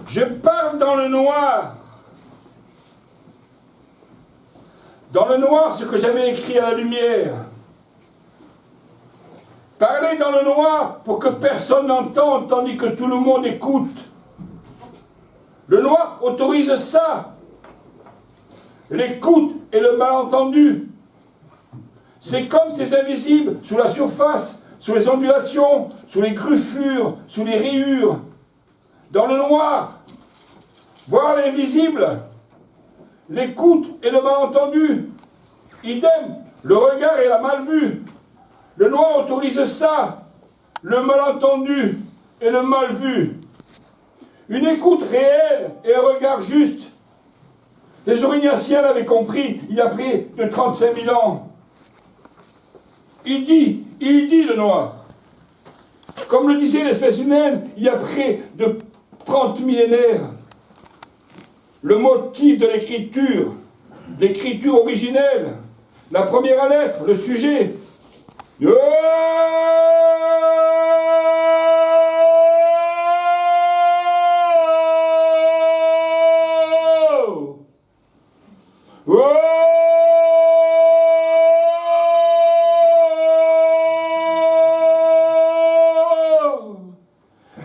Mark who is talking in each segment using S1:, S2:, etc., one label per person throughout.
S1: Je parle dans le noir. Dans le noir, ce que j'avais écrit à la lumière. Parler dans le noir pour que personne n'entende, tandis que tout le monde écoute. Le noir autorise ça. L'écoute et le malentendu. C'est comme ces invisibles, sous la surface, sous les ondulations, sous les griffures, sous les rayures. Dans le noir, voir l'invisible, l'écoute et le malentendu. Idem, le regard et la mal-vue. Le noir autorise ça, le malentendu et le mal-vu. Une écoute réelle et un regard juste. Les Aurignaciens l'avaient compris, il a pris de 35 000 ans. Il dit le noir. Comme le disait l'espèce humaine, il y a près de 30 millénaires. Le motif de l'écriture originelle, la première lettre, le sujet. Oh, oh,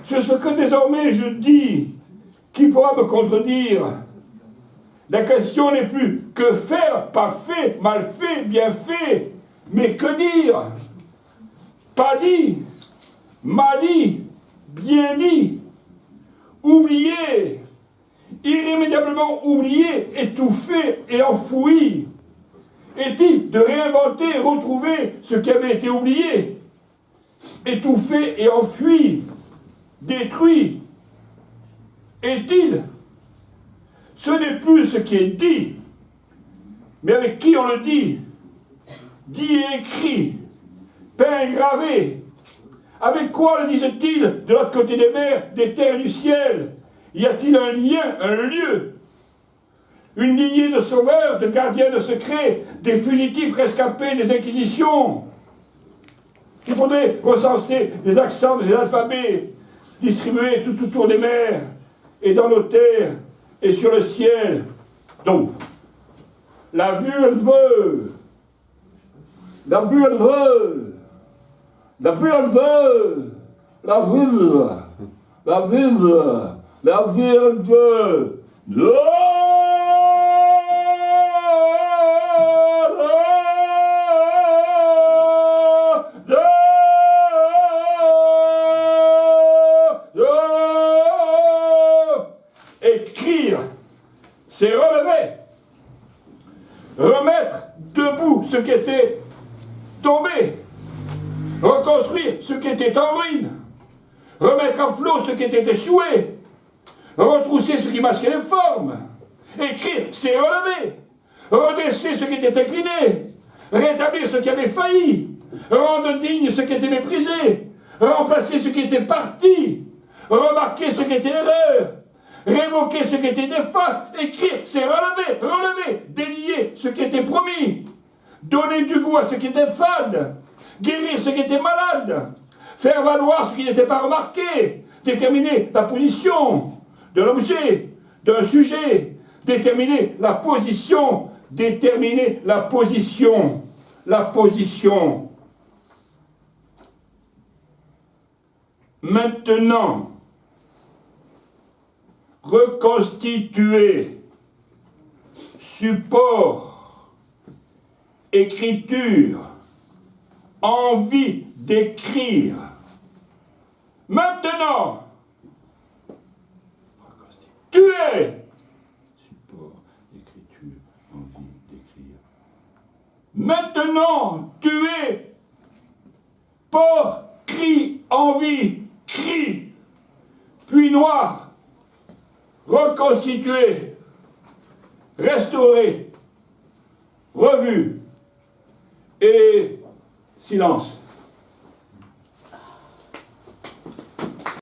S1: c'est ce que désormais je dis. Qui pourra me contredire? La question n'est plus que faire, pas fait, mal fait, bien fait, mais que dire? Pas dit, mal dit, bien dit, oublié, irrémédiablement oublié, étouffé et enfoui. Est-il de réinventer, retrouver ce qui avait été oublié, étouffé et enfui, détruit? Est-il? Ce n'est plus ce qui est dit, mais avec qui on le dit, dit et écrit, peint et gravé. Avec quoi le disent-ils de l'autre côté des mers, des terres et du ciel? Y a-t-il un lien, un lieu? Une lignée de sauveurs, de gardiens de secrets, des fugitifs rescapés des inquisitions? Il faudrait recenser les accents des alphabets, distribués tout autour des mers, et dans nos terres, et sur le ciel. Donc, la vue, elle veut. La vue, elle veut. La vue, elle veut. La vue, la vue, la vue, elle veut. Écrire, c'est relever, remettre debout ce qui était tombé, reconstruire ce qui était en ruine, remettre à flot ce qui était échoué, retrousser ce qui masquait les formes. Écrire, c'est relever, redresser ce qui était incliné, rétablir ce qui avait failli, rendre digne ce qui était méprisé, remplacer ce qui était parti, remarquer ce qui était erreur, révoquer ce qui était néfaste. Écrire, c'est relever, délier ce qui était promis, donner du goût à ce qui était fade, guérir ce qui était malade, faire valoir ce qui n'était pas remarqué, déterminer la position de l'objet, d'un sujet, déterminer la position. Maintenant, reconstituer, support, écriture, envie d'écrire. Maintenant, tuer, support, écriture, envie d'écrire. Maintenant, tuer, port, cri, envie, cri, puis noir. Reconstituer, restaurer, revu et silence.